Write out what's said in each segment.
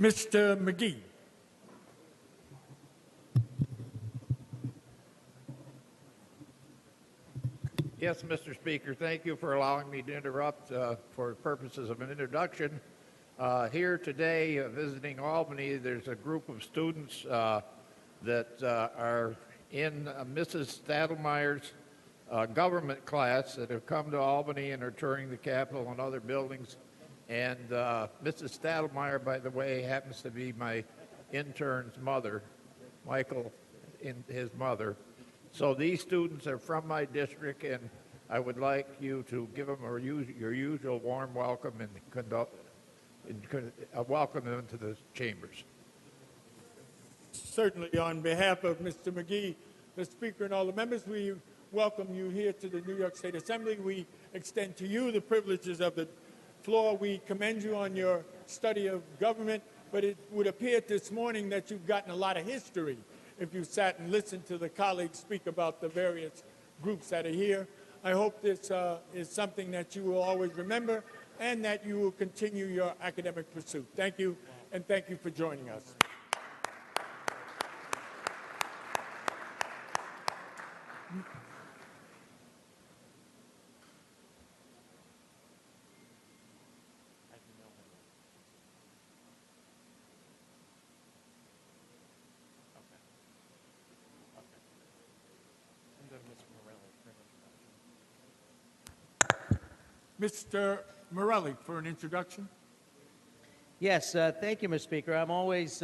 Mr. McGee. Yes, Mr. Speaker, thank you for allowing me to interrupt for purposes of an introduction. Here today, visiting Albany, there's a group of students that are in Mrs. Stadelmeyer's government class that have come to Albany and are touring the Capitol and other buildings. And Mrs. Stadelmeyer, by the way, happens to be my intern's mother, Michael, his mother. So these students are from my district, and I would like you to give them your usual warm welcome and welcome them to the chambers. Certainly, on behalf of Mr. McGee, the Speaker, and all the members, we welcome you here to the New York State Assembly. We extend to you the privileges of the floor. We commend you on your study of government, but it would appear this morning that you've gotten a lot of history if you sat and listened to the colleagues speak about the various groups that are here. I hope this is something that you will always remember and that you will continue your academic pursuit. Thank you, and thank you for joining us. Mr. Morelli for an introduction. Yes, thank you, Mr. Speaker. I'm always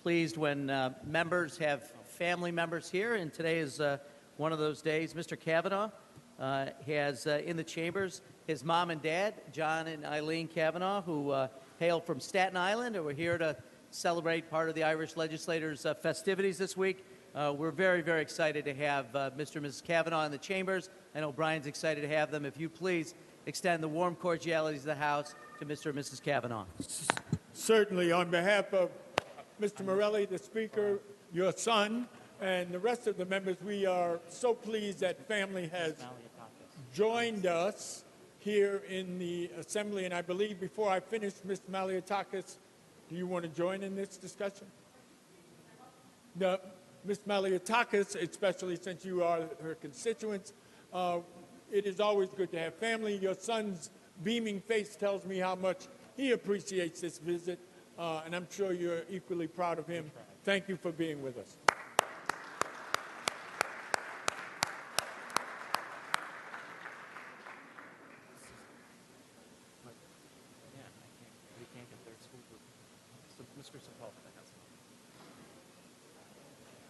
pleased when members have family members here, and today is one of those days. Mr. Kavanaugh has in the chambers his mom and dad, John and Eileen Kavanaugh, who hail from Staten Island, and we're here to celebrate part of the Irish legislators' festivities this week. We're very, very excited to have Mr. and Mrs. Kavanaugh in the chambers. I know Brian's excited to have them. If you please extend the warm cordialities of the House to Mr. and Mrs. Kavanaugh. Certainly, on behalf of Mr. Morelli, the Speaker, your son, and the rest of the members, we are so pleased that family has joined us here in the Assembly. And I believe before I finish, Ms. Maliotakis, do you want to join in this discussion? No, Ms. Maliotakis, especially since you are her constituents, it is always good to have family. Your son's beaming face tells me how much he appreciates this visit, and I'm sure you're equally proud of him. Thank you for being with us. Mr. Sepulveda has one.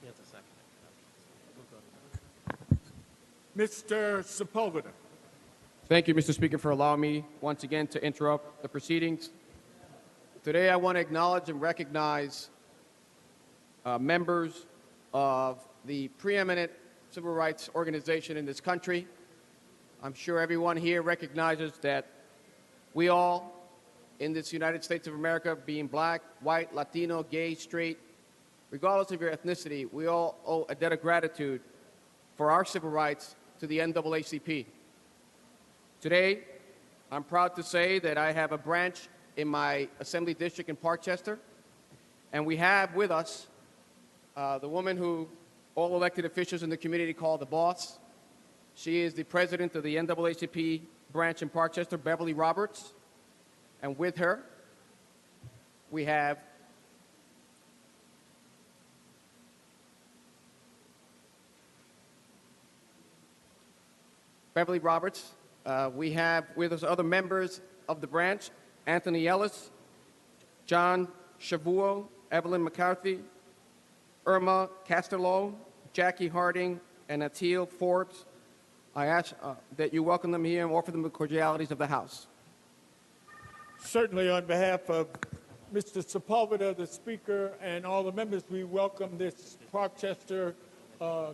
He has a second. Mr. Sepulveda. Thank you, Mr. Speaker, for allowing me once again to interrupt the proceedings. Today I want to acknowledge and recognize members of the preeminent civil rights organization in this country. I'm sure everyone here recognizes that we all in this United States of America, being black, white, Latino, gay, straight, regardless of your ethnicity, we all owe a debt of gratitude for our civil rights to the NAACP. Today, I'm proud to say that I have a branch in my assembly district in Parkchester, and we have with us the woman who all elected officials in the community call the boss. She is the president of the NAACP branch in Parkchester, Beverly Roberts, and with her, we have Beverly Roberts. We have with us other members of the branch, Anthony Ellis, John Shavuo, Evelyn McCarthy, Irma Castello, Jackie Harding, and Atil Forbes. I ask that you welcome them here and offer them the cordialities of the House. Certainly, on behalf of Mr. Sepulveda, the Speaker, and all the members, we welcome this Parkchester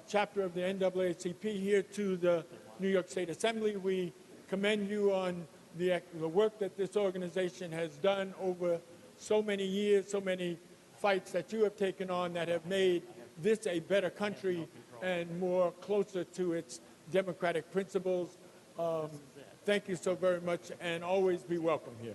chapter of the NAACP here to the New York State Assembly. We commend you on the work that this organization has done over so many years, so many fights that you have taken on that have made this a better country and more closer to its democratic principles. Thank you so very much, and always be welcome here.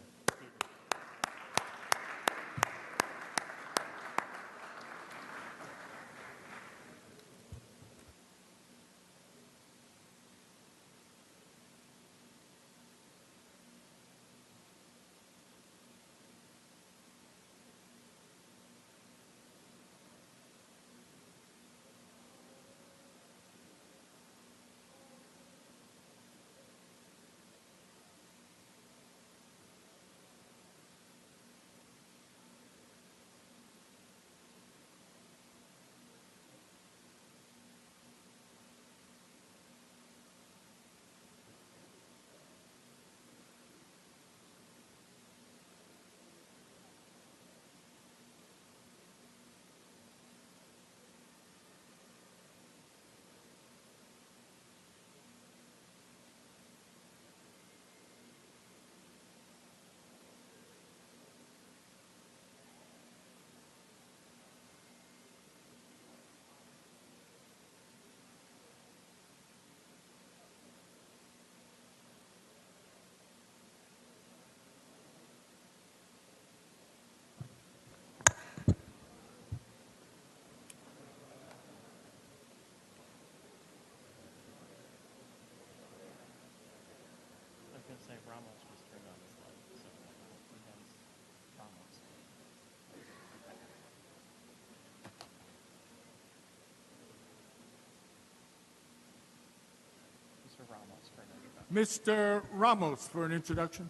Mr. Ramos for an introduction.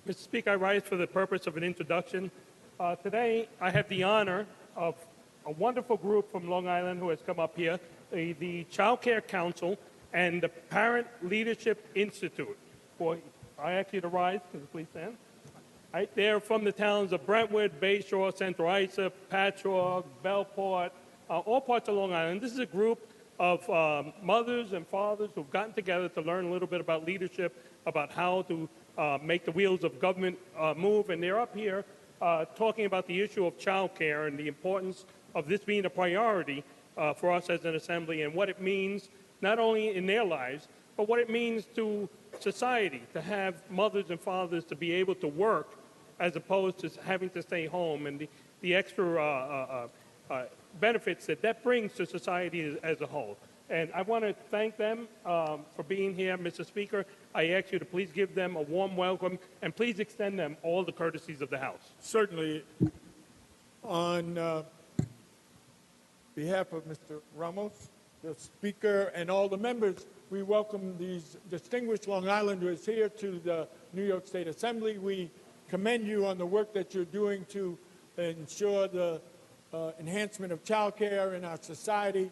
Mr. Speaker, I rise for the purpose of an introduction. Today, I have the honor of a wonderful group from Long Island who has come up here, the Child Care Council and the Parent Leadership Institute. I ask you to rise. Can you please stand? Right, they're from the towns of Brentwood, Bayshore, Central Isa, Patchogue, Bellport, all parts of Long Island. This is a group of mothers and fathers who've gotten together to learn a little bit about leadership, about how to make the wheels of government move. And they're up here talking about the issue of child care and the importance of this being a priority for us as an assembly and what it means not only in their lives, but what it means to society to have mothers and fathers to be able to work as opposed to having to stay home, and the extra benefits that brings to society as a whole. And I want to thank them for being here. Mr. Speaker, I ask you to please give them a warm welcome and please extend them all the courtesies of the House. Certainly, on behalf of Mr. Ramos, the Speaker, and all the members, we welcome these distinguished Long Islanders here to the New York State Assembly. We commend you on the work that you're doing to ensure the enhancement of child care in our society.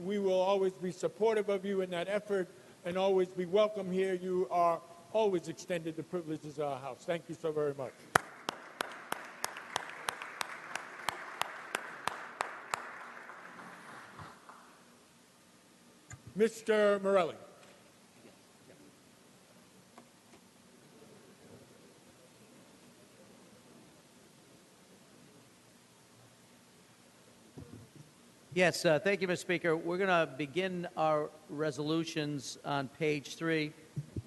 We will always be supportive of you in that effort and always be welcome here. You are always extended the privileges of our House. Thank you so very much. Mr. Morelli. Yes, thank you, Mr. Speaker. We're going to begin our resolutions on page 3,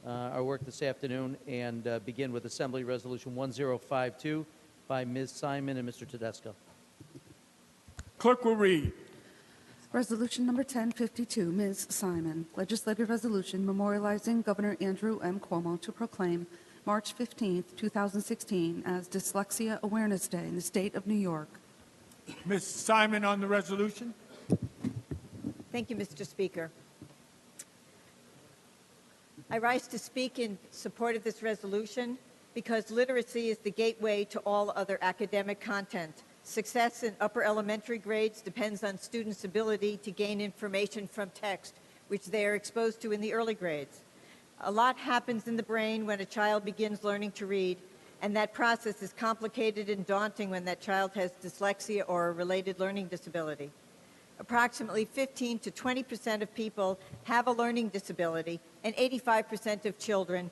our work this afternoon, and begin with Assembly Resolution 1052 by Ms. Simon and Mr. Tedesco. Clerk will read. Resolution number 1052, Ms. Simon. Legislative resolution memorializing Governor Andrew M. Cuomo to proclaim March 15, 2016 as Dyslexia Awareness Day in the state of New York. Ms. Simon on the resolution. Thank you, Mr. Speaker. I rise to speak in support of this resolution because literacy is the gateway to all other academic content. Success in upper elementary grades depends on students' ability to gain information from text, which they are exposed to in the early grades. A lot happens in the brain when a child begins learning to read, and that process is complicated and daunting when that child has dyslexia or a related learning disability. Approximately 15 to 20% of people have a learning disability, and 85% of children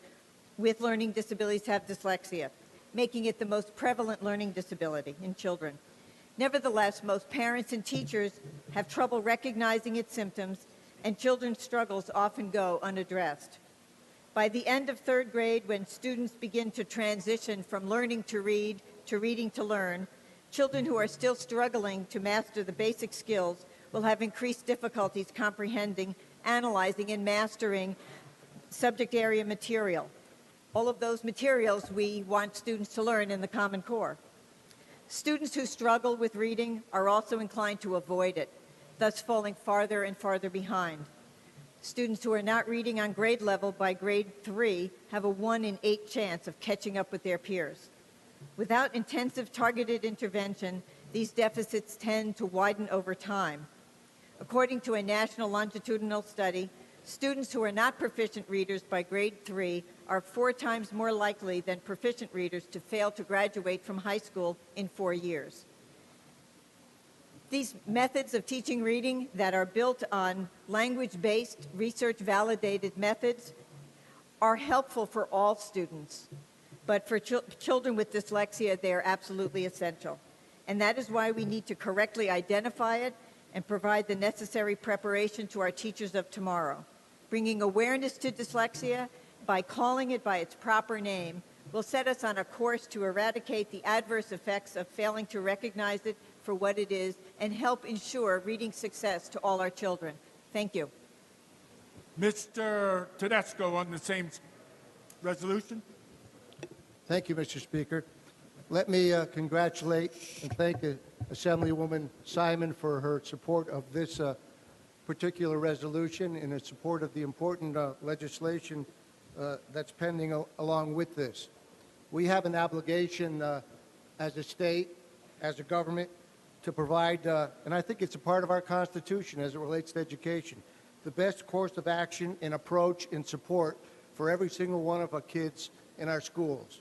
with learning disabilities have dyslexia, making it the most prevalent learning disability in children. Nevertheless, most parents and teachers have trouble recognizing its symptoms, and children's struggles often go unaddressed. By the end of third grade, when students begin to transition from learning to read to reading to learn, children who are still struggling to master the basic skills will have increased difficulties comprehending, analyzing, and mastering subject area material. All of those materials we want students to learn in the Common Core. Students who struggle with reading are also inclined to avoid it, thus falling farther and farther behind. Students who are not reading on grade level by grade 3 have a 1 in 8 chance of catching up with their peers. Without intensive targeted intervention, these deficits tend to widen over time. According to a national longitudinal study, students who are not proficient readers by grade 3 are 4 times more likely than proficient readers to fail to graduate from high school in 4 years. These methods of teaching reading that are built on language-based, research-validated methods are helpful for all students, but for children with dyslexia, they are absolutely essential. And that is why we need to correctly identify it and provide the necessary preparation to our teachers of tomorrow. Bringing awareness to dyslexia by calling it by its proper name will set us on a course to eradicate the adverse effects of failing to recognize it for what it is and help ensure reading success to all our children. Thank you. Mr. Tedesco on the same resolution. Thank you, Mr. Speaker. Let me congratulate and thank Assemblywoman Simon for her support of this particular resolution in support of the important legislation that's pending along with this. We have an obligation as a state, as a government, to provide, and I think it's a part of our Constitution as it relates to education, the best course of action and approach and support for every single one of our kids in our schools.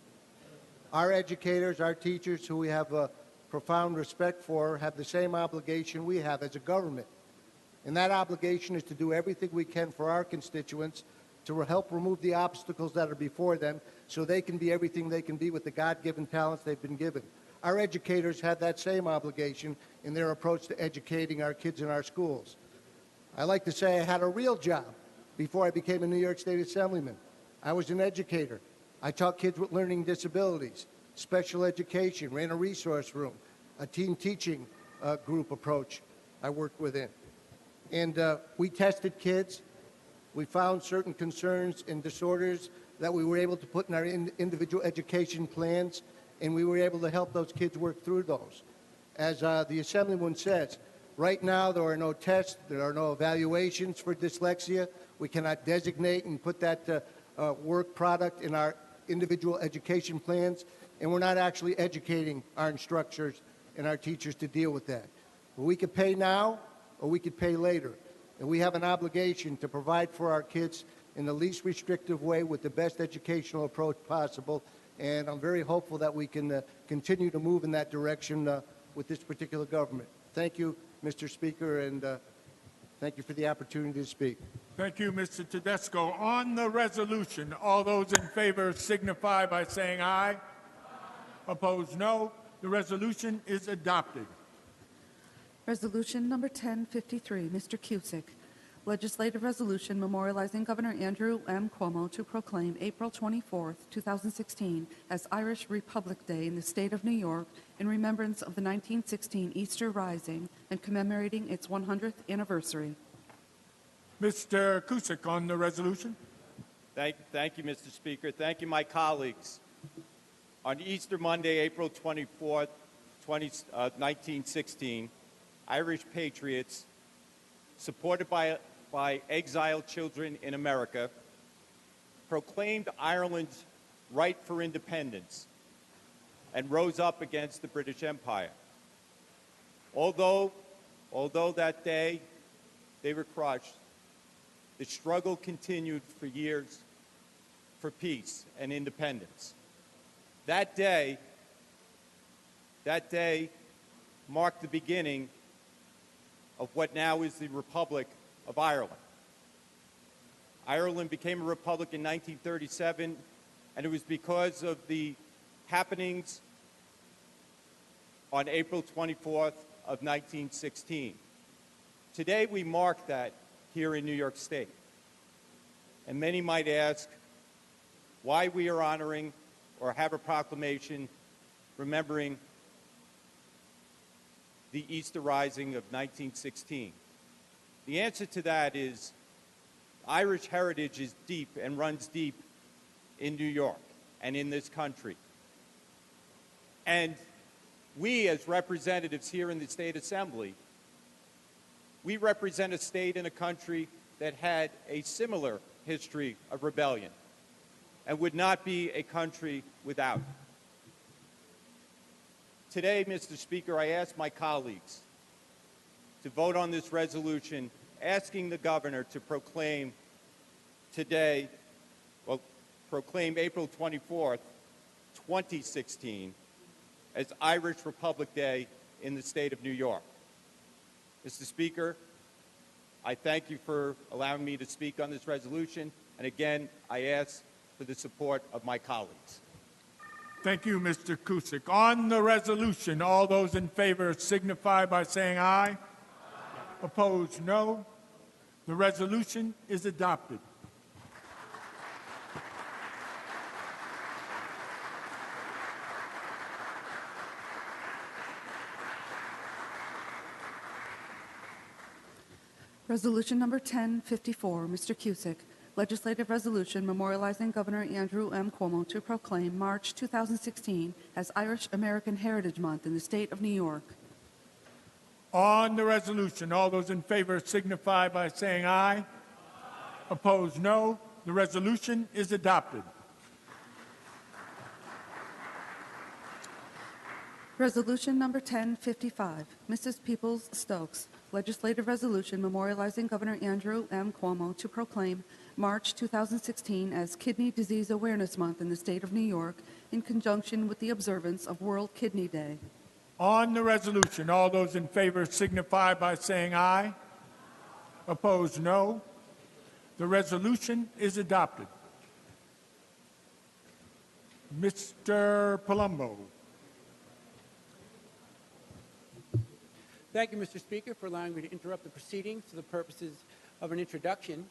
Our educators, our teachers, who we have profound respect for, have the same obligation we have as a government. And that obligation is to do everything we can for our constituents to help remove the obstacles that are before them so they can be everything they can be with the God-given talents they've been given. Our educators have that same obligation in their approach to educating our kids in our schools. I like to say I had a real job before I became a New York State Assemblyman. I was an educator. I taught kids with learning disabilities, special education, ran a resource room, a team teaching group approach I worked within. And we tested kids. We found certain concerns and disorders that we were able to put in our individual education plans, and we were able to help those kids work through those. As the Assemblyman says, right now there are no tests, there are no evaluations for dyslexia. We cannot designate and put that work product in our individual education plans, and we're not actually educating our instructors and our teachers to deal with that. We could pay now, or we could pay later. And we have an obligation to provide for our kids in the least restrictive way with the best educational approach possible. And I'm very hopeful that we can continue to move in that direction with this particular government. Thank you, Mr. Speaker, and thank you for the opportunity to speak. Thank you, Mr. Tedesco. On the resolution, all those in favor signify by saying aye. Opposed, no. The resolution is adopted. Resolution number 1053, Mr. Cusick. Legislative resolution memorializing Governor Andrew M. Cuomo to proclaim April 24, 2016 as Irish Republic Day in the state of New York in remembrance of the 1916 Easter Rising and commemorating its 100th anniversary. Mr. Cusick on the resolution. Thank you, Mr. Speaker. Thank you, my colleagues. On Easter Monday, April 24th, 1916, Irish patriots, supported by exiled children in America, proclaimed Ireland's right for independence and rose up against the British Empire. Although that day they were crushed, the struggle continued for years for peace and independence. That day marked the beginning of what now is the Republic of Ireland. Ireland became a republic in 1937, and it was because of the happenings on April 24th of 1916. Today we mark that here in New York State. And many might ask why we are honoring or have a proclamation remembering the Easter Rising of 1916. The answer to that is Irish heritage is deep and runs deep in New York and in this country. And we, as representatives here in the State Assembly, we represent a state and a country that had a similar history of rebellion and would not be a country without. Today, Mr. Speaker, I ask my colleagues to vote on this resolution asking the governor to proclaim April 24th, 2016 as Irish Republic Day in the state of New York. Mr. Speaker, I thank you for allowing me to speak on this resolution, and again, I ask for the support of my colleagues. Thank you, Mr. Cusick. On the resolution, all those in favor signify by saying aye. Opposed, no. The resolution is adopted. Resolution number 1054, Mr. Cusick. Legislative resolution memorializing Governor Andrew M. Cuomo to proclaim March 2016 as Irish American Heritage Month in the state of New York. On the resolution, all those in favor signify by saying aye. Opposed, no. The resolution is adopted. Resolution number 1055, Mrs. Peoples-Stokes, legislative resolution memorializing Governor Andrew M. Cuomo to proclaim March 2016 as Kidney Disease Awareness Month in the state of New York in conjunction with the observance of World Kidney Day. On the resolution, all those in favor signify by saying aye. Opposed, no. The resolution is adopted. Mr. Palumbo. Thank you, Mr. Speaker, for allowing me to interrupt the proceedings for the purposes of an introduction.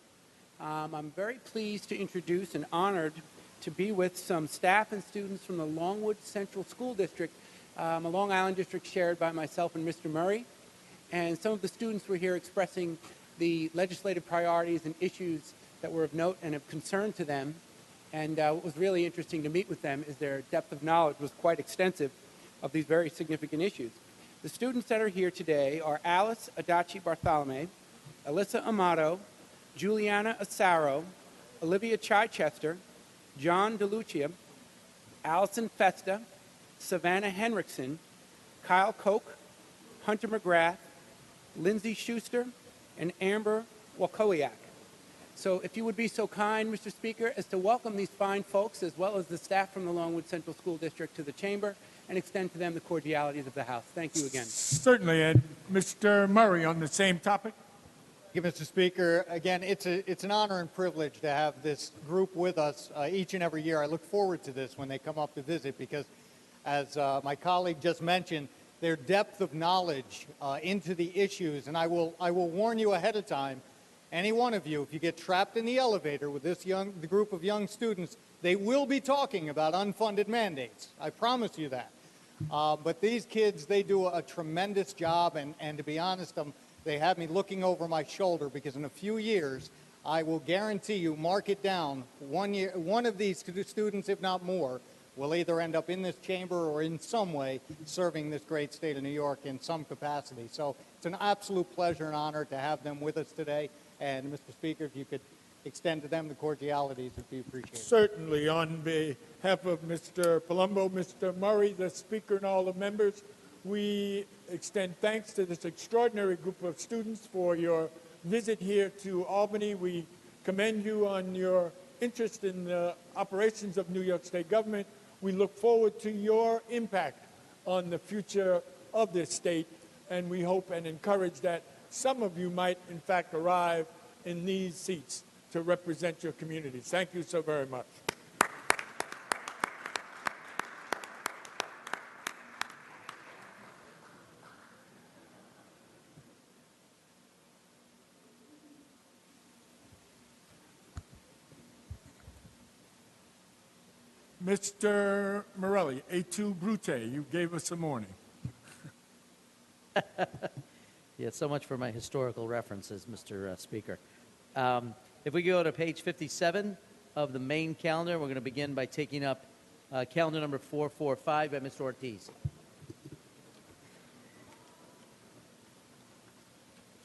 I'm very pleased to introduce and honored to be with some staff and students from the Longwood Central School District, a Long Island district shared by myself and Mr. Murray. And some of the students were here expressing the legislative priorities and issues that were of note and of concern to them. And what was really interesting to meet with them is their depth of knowledge was quite extensive of these very significant issues. The students that are here today are Alice Adachi Bartholome, Alyssa Amato, Juliana Asaro, Olivia Chichester, John DeLucia, Allison Festa, Savannah Henriksen, Kyle Koch, Hunter McGrath, Lindsay Schuster, and Amber Wakowiak. So if you would be so kind, Mr. Speaker, as to welcome these fine folks as well as the staff from the Longwood Central School District to the Chamber and extend to them the cordialities of the House. Thank you again. Certainly, and Mr. Murray on the same topic. Thank you, Mr. Speaker. Again, it's an honor and privilege to have this group with us each and every year. I look forward to this when they come up to visit because, as my colleague just mentioned, their depth of knowledge into the issues, and I will warn you ahead of time, any one of you, if you get trapped in the elevator with this the group of young students, they will be talking about unfunded mandates. I promise you that. But these kids, they do a tremendous job, and to be honest, they have me looking over my shoulder because in a few years, I will guarantee you, mark it down, one of these students, if not more, will either end up in this chamber or in some way serving this great state of New York in some capacity. So it's an absolute pleasure and honor to have them with us today. And Mr. Speaker, if you could extend to them the cordialities, it would be appreciated. Certainly, on behalf of Mr. Palumbo, Mr. Murray, the Speaker, and all the members, we extend thanks to this extraordinary group of students for your visit here to Albany. We commend you on your interest in the operations of New York State government. We look forward to your impact on the future of this state, and we hope and encourage that some of you might, in fact, arrive in these seats to represent your communities. Thank you so very much. Mr. Morelli, et tu, Brute, you gave us a morning. Yeah, so much for my historical references, Mr. Speaker. If we go to page 57 of the main calendar, we're going to begin by taking up calendar number 445 by Mr. Ortiz.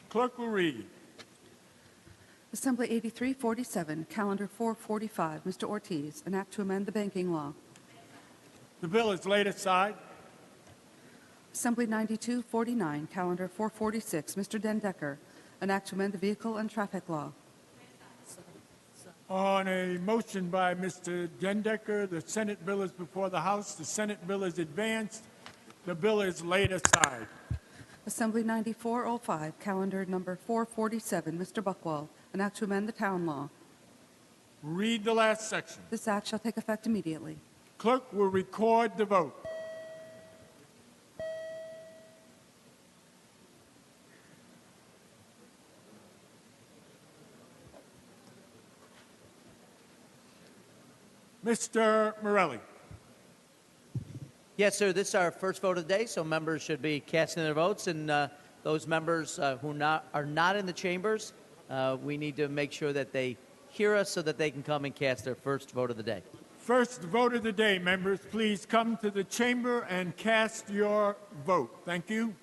Clerk will read. Assembly 8347, Calendar 445, Mr. Ortiz, an act to amend the banking law. The bill is laid aside. Assembly 9249, Calendar 446, Mr. Dendecker, an act to amend the vehicle and traffic law. On a motion by Mr. Dendecker, the Senate bill is before the House. The Senate bill is advanced. The bill is laid aside. Assembly 9405, Calendar number 447, Mr. Buckwell, an act to amend the town law. Read the last section. This act shall take effect immediately. Clerk will record the vote. Mr. Morelli. Yes, sir. This is our first vote of the day, so members should be casting their votes. And those members who are not in the chambers, we need to make sure that they hear us so that they can come and cast their first vote of the day. First vote of the day, members. Please come to the chamber and cast your vote. Thank you.